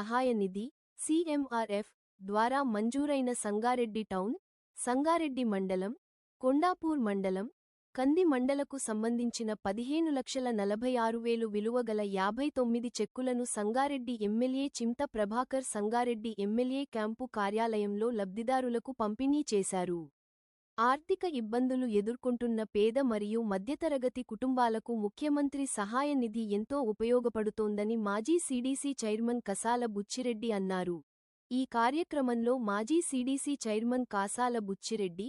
సహాయ నిధి సిఎంఆర్ఎఫ్ ద్వారా మంజూరైన సంగారెడ్డి టౌన్, సంగారెడ్డి మండలం, కొండాపూర్ మండలం, కంది మండలకు సంబంధించిన 15,46,000 విలువగల 59 చెక్కులను సంగారెడ్డి ఎమ్మెల్యే చింత ప్రభాకర్ సంగారెడ్డి ఎమ్మెల్యే క్యాంపు కార్యాలయంలో లబ్ధిదారులకు పంపిణీ చేశారు. ఆర్థిక ఇబ్బందులు ఎదుర్కొంటున్న పేద మరియు మధ్యతరగతి కుటుంబాలకు ముఖ్యమంత్రి సహాయ నిధి ఎంతో ఉపయోగపడుతోందని మాజీ సీడీసీ చైర్మన్ కసాల బుచ్చిరెడ్డి అన్నారు. ఈ కార్యక్రమంలో మాజీ CDC chairman Kasala Buchi Reddy,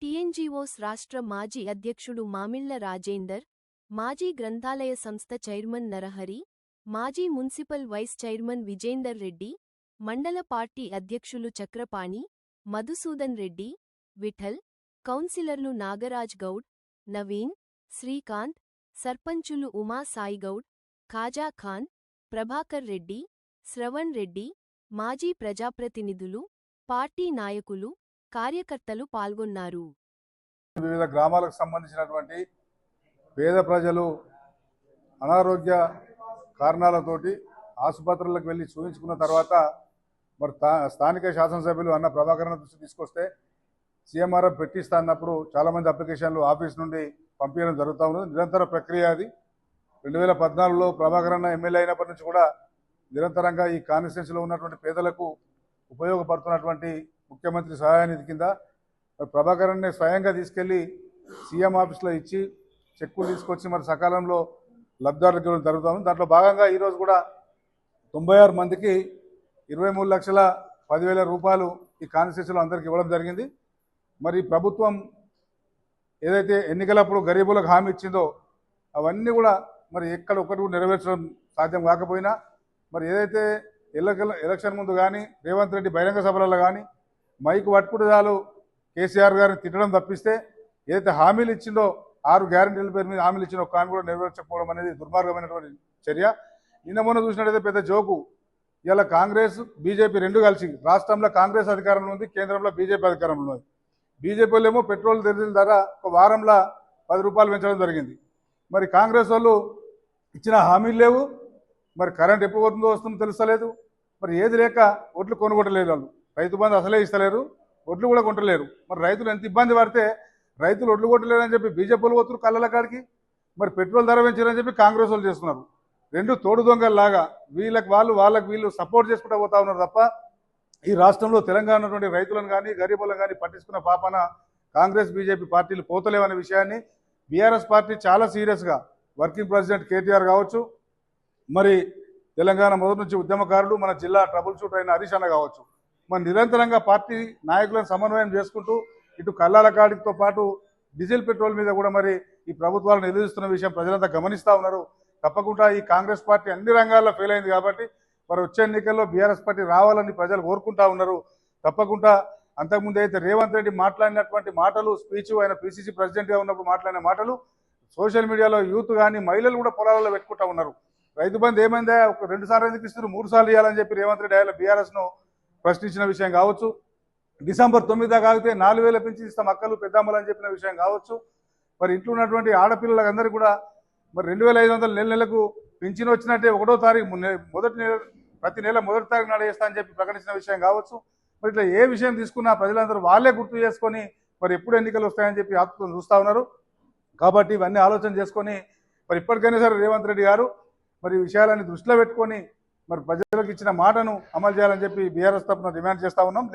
TNGOs రాష్ట్ర మాజీ అధ్యక్షుడు మామిళ్ల రాజేందర్, మాజీ గ్రంథాలయ సంస్థ చైర్మన్ నరహరి, మాజీ municipal vice chairman Vijender Reddy, మండల పార్టీ అధ్యక్షులు చక్రపాణి, మధుసూదన్ రెడ్డి, విఠల్, కౌన్సిలర్లు నాగరాజ్ గౌడ్, నవీన్, శ్రీకాంత్, సర్పంచులు ఉమా సాయిగౌడ్, ఖాజా ఖాన్, ప్రభాకర్ రెడ్డి, శ్రవణ్ రెడ్డి, మాజీ ప్రజాప్రతినిధులు, పార్టీ నాయకులు, కార్యకర్తలు పాల్గొన్నారు. వివిధ గ్రామాలకు సంబంధించినటువంటి పేద ప్రజలు అనారోగ్య కారణాలతోటి ఆసుపత్రులకు వెళ్ళి చూపించుకున్న తర్వాత మరి స్థానిక శాసనసభ్యులు అన్న ప్రభాకరణ దృష్టి తీసుకొస్తే సీఎంఆర్ఎఫ్ పెట్టిస్తా అన్నప్పుడు చాలామంది అప్లికేషన్లు ఆఫీస్ నుండి పంపించడం జరుగుతూ ఉన్నది. నిరంతర ప్రక్రియ అది. 2014లో ప్రభాకరణ ఎమ్మెల్యే అయినప్పటి నుంచి కూడా నిరంతరంగా ఈ కాన్స్టిట్యున్సీలో ఉన్నటువంటి పేదలకు ఉపయోగపడుతున్నటువంటి ముఖ్యమంత్రి సహాయ నిధి కింద ప్రభాకరన్ని స్వయంగా తీసుకెళ్లి సీఎం ఆఫీస్లో ఇచ్చి చెక్కులు తీసుకొచ్చి మరి సకాలంలో లబ్ధిదారులకు ఇవ్వడం జరుగుతుంది. దాంట్లో భాగంగా ఈరోజు కూడా 96 మందికి 23,10,000 రూపాయలు ఈ కాన్స్టిట్యున్సీలో అందరికి ఇవ్వడం జరిగింది. మరి ప్రభుత్వం ఏదైతే ఎన్నికలప్పుడు గరీబులకు హామీ ఇచ్చిందో అవన్నీ కూడా మరి ఎక్కడ ఒకటి నెరవేర్చడం సాధ్యం కాకపోయినా మరి ఏదైతే ఎలక్షన్ ముందు కానీ రేవంత్ రెడ్డి బహిరంగ సభలలో కానీ మైకు పట్టుకుంటే చాలు కేసీఆర్ గారిని తిట్టడం తప్పిస్తే ఏదైతే హామీలు ఇచ్చిందో 6 గ్యారెంటీల పేరు మీద హామీలు ఇచ్చిన ఒక్క హామీ కూడా నెరవేర్చకపోవడం అనేది దుర్మార్గమైనటువంటి చర్య. నిన్న మొన్న చూసినట్టయితే పెద్ద జోకు, ఇలా కాంగ్రెస్ బీజేపీ రెండు కలిసి రాష్ట్రంలో కాంగ్రెస్ అధికారంలో ఉంది, కేంద్రంలో బీజేపీ అధికారంలో ఉంది. బీజేపీ వాళ్ళేమో పెట్రోల్ డీజిల్ ధర ఒక వారంలో 10 రూపాయలు పెంచడం జరిగింది. మరి కాంగ్రెస్ వాళ్ళు ఇచ్చిన హామీలు లేవు, మరి కరెంట్ ఎప్పుడు వస్తుందో తెలుస్తలేదు, మరి ఏది లేక ఒడ్లు కొనుగోటలేదు. వాళ్ళు రైతు బంధు అసలే ఇస్తలేరు, ఒడ్లు కూడా కొంటలేరు. మరి రైతులు ఎంత ఇబ్బంది పడితే రైతులు ఒడ్లు కొట్టలేరని చెప్పి బీజేపీ వాళ్ళు పోతున్నారు కళ్ళల కాడికి, మరి పెట్రోల్ ధర పెంచారని చెప్పి కాంగ్రెస్ వాళ్ళు చేస్తున్నారు. రెండు తోడు దొంగల్లాగా వాళ్ళకి వీళ్ళు సపోర్ట్ చేసుకుంటూ పోతా ఉన్నారు తప్ప ఈ రాష్ట్రంలో తెలంగాణ ఉన్నటువంటి రైతులను కానీ గరీబులను కానీ పట్టించుకున్న పాపన కాంగ్రెస్ బీజేపీ పార్టీలు పోతలేవనే విషయాన్ని బీఆర్ఎస్ పార్టీ చాలా సీరియస్గా వర్కింగ్ ప్రెసిడెంట్ కేటీఆర్ కావచ్చు, మరి తెలంగాణ మొదటి నుంచి ఉద్యమకారుడు మన జిల్లా ట్రబుల్ షూటర్ అయిన హరీష్ అన్న కావచ్చు, మరి నిరంతరంగా పార్టీ నాయకులను సమన్వయం చేసుకుంటూ ఇటు కల్లాల కాడితో పాటు డీజిల్ పెట్రోల్ మీద కూడా మరి ఈ ప్రభుత్వాలను ఎదురుస్తున్న విషయం ప్రజలంతా గమనిస్తూ ఉన్నారు. తప్పకుండా ఈ కాంగ్రెస్ పార్టీ అన్ని రంగాల్లో ఫెయిల్ అయింది కాబట్టి మరి వచ్చే ఎన్నికల్లో బీఆర్ఎస్ పార్టీ రావాలని ప్రజలు కోరుకుంటా ఉన్నారు. తప్పకుండా అంతకుముందు అయితే రేవంత్ రెడ్డి మాట్లాడినటువంటి మాటలు, స్పీచ్ ఆయన పీసీసీ ప్రెసిడెంట్గా ఉన్నప్పుడు మాట్లాడిన మాటలు సోషల్ మీడియాలో యూత్ కానీ మహిళలు కూడా పొలాలలో పెట్టుకుంటా ఉన్నారు. రైతు బంధు ఏమైందా, ఒక 2 సార్లు ఎందుకు ఇస్తున్నారు, 3 సార్లు ఇవ్వాలని చెప్పి రేవంత్ రెడ్డి ఆయన బీఆర్ఎస్ను ప్రశ్నించిన విషయం కావచ్చు, డిసెంబర్ 9 దాకా ఆగితే 4,000 పెంచి ఇస్తాం అక్కలు పెద్దమ్మలు అని చెప్పిన విషయం కావచ్చు, మరి ఇంట్లో ఉన్నటువంటి ఆడపిల్లలందరికీ కూడా మరి 2,500 నెలకు పింఛన్ వచ్చినట్టే 1వ తారీఖు ప్రతి నెల 1వ తారీఖు నాడు వేస్తా అని చెప్పి ప్రకటించిన విషయం కావచ్చు. మరి ఇట్లా ఏ విషయం తీసుకున్నా ప్రజలందరూ వాళ్ళే గుర్తు చేసుకొని మరి ఎప్పుడు ఎన్నికలు వస్తాయని చెప్పి ఆత్మతో చూస్తూ ఉన్నారు. కాబట్టి ఇవన్నీ ఆలోచన చేసుకొని మరి ఇప్పటికైనా సరే రేవంత్ రెడ్డి గారు మరి ఈ విషయాలన్నీ దృష్టిలో పెట్టుకొని మరి ప్రజలకు ఇచ్చిన మాటను అమలు చేయాలని చెప్పి బీఆర్ఎస్ తరఫున డిమాండ్ చేస్తూ ఉన్నాం.